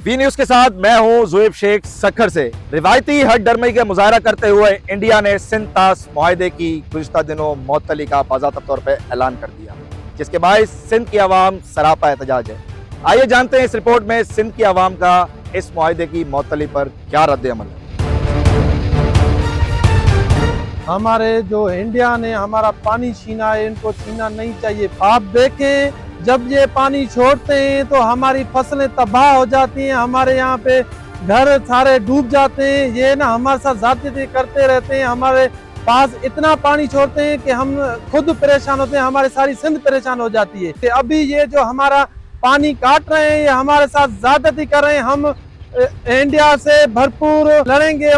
V news के साथ मैं हूं जुएब शेख सखर से। रिवायती हट डरमई का मुजाहरा करते हुए इंडिया ने सिंध तास मुआहदे की गुज़िश्ता दिनों मुअत्तली का बाज़ाब्ता तौर पर ऐलान कर दिया, जिसके बायस सिंध की आवाम सरापा एहतजाज है। आइए जानते हैं इस रिपोर्ट में सिंध की आवाम का इस मुआहदे की मुअत्तली पर क्या रद्द-ए-अमल है। हमारे जो इंडिया ने हमारा पानी छीना है, इनको छीना नहीं चाहिए। आप देखें, जब ये पानी छोड़ते हैं तो हमारी फसलें तबाह हो जाती हैं, हमारे यहाँ पे घर सारे डूब जाते हैं। ये ना हमारे साथ ज़्यादती करते रहते हैं, हमारे पास इतना पानी छोड़ते हैं कि हम खुद परेशान होते हैं, हमारी सारी सिंध परेशान हो जाती है। अभी ये जो हमारा पानी काट रहे हैं, ये हमारे साथ ज़्यादती कर रहे हैं। हम इंडिया से भरपूर लड़ेंगे,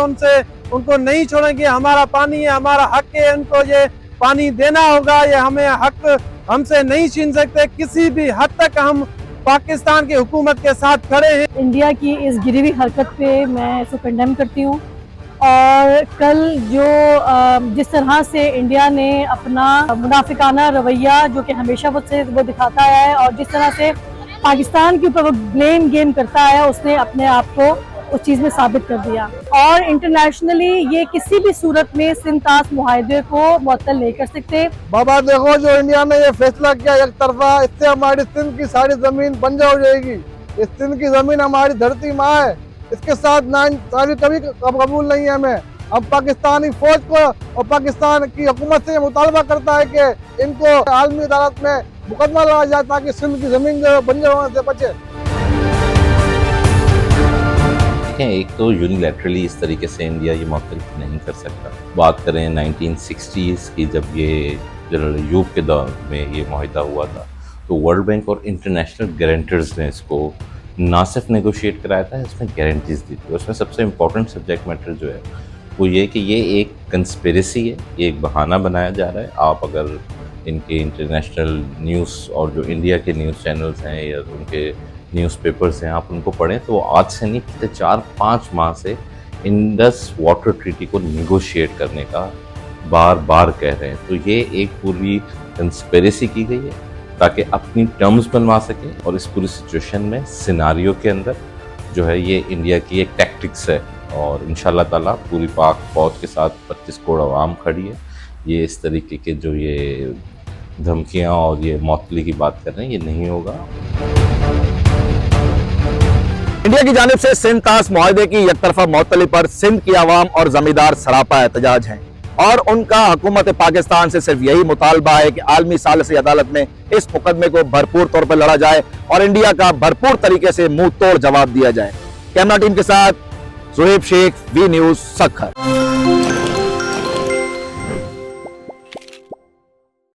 उनको नहीं छोड़ेंगे। हमारा पानी है, हमारा हक है, उनको ये पानी देना होगा। ये हमें हक हमसे नहीं छीन सकते। किसी भी हद तक हम पाकिस्तान की हुकूमत के साथ खड़े हैं। इंडिया की इस गिरी हुई हरकत पे मैं इसको कंडेम करती हूँ। और कल जो जिस तरह से इंडिया ने अपना मुनाफिकाना रवैया जो कि हमेशा वो दिखाता है, और जिस तरह से पाकिस्तान के ऊपर वो ब्लेम गेम करता है, उसने अपने आप को उस चीज़ में साबित कर दिया। और इंटरनेशनली ये किसी भी सूरत में सिंध तास मुआहदे को मुअत्तल नहीं कर सकते। बाबा देखो, जो इंडिया ने ये फैसला किया एक तरफा, इससे हमारी सिंध की सारी जमीन बंजर हो जाएगी। इस सिंध की जमीन हमारी धरती माँ है, इसके साथ नाइंसाफी कभी कबूल नहीं है हमें। अब पाकिस्तानी फौज को और पाकिस्तान की हुकूमत से मुतालबा करता है कि इनको आलमी अदालत में मुकदमा लड़ा जाए, ताकि सिंध की जमीन जो बंजर होने से बचे। एक तो यूनिलैटरली इस तरीके से इंडिया ये मुअत्तल नहीं कर सकता। बात करें 1960s की, जब ये जनरल अयूब के दौर में ये मुआहदा हुआ था, तो वर्ल्ड बैंक और इंटरनेशनल गारंटर्स ने इसको ना सिर्फ नेगोशिएट कराया था, इसमें गारंटीज दी थी। उसमें सबसे इम्पोर्टेंट सब्जेक्ट मैटर जो है वो ये कि ये एक कंस्पिरेसी है, ये एक बहाना बनाया जा रहा है। आप अगर इनके इंटरनेशनल न्यूज़ और जो इंडिया के न्यूज़ चैनल्स हैं या उनके न्यूज़पेपर्स हैं, आप उनको पढ़ें तो आज से नहीं, पिछले 4-5 माह से इंडस वाटर ट्रीटी को निगोशिएट करने का बार बार कह रहे हैं। तो ये एक पूरी कंस्पिरेसी की गई है ताकि अपनी टर्म्स बनवा सके, और इस पूरी सिचुएशन में सिनारियो के अंदर जो है ये इंडिया की एक टैक्टिक्स है। और इंशाल्लाह ताला पूरी पाक फौज के साथ 25 करोड़ आवाम खड़ी है। ये इस तरीके के जो ये धमकियाँ और ये मुअत्तली की बात कर रहे हैं, ये नहीं होगा। इंडिया की जानिब से सिंध तास मुआहदे की यकतरफा मुअत्तली पर सिंध की आवाम और जमींदार सरापा एहतजाज हैं, और उनका हुकूमत पाकिस्तान से सिर्फ यही मुतालबा है कि आलमी सालिसी अदालत में इस मुकदमे को भरपूर तौर पर लड़ा जाए और इंडिया का भरपूर तरीके से मुंह तोड़ जवाब दिया जाए। कैमरा टीम के साथ जुएब शेख, वी न्यूज सखर।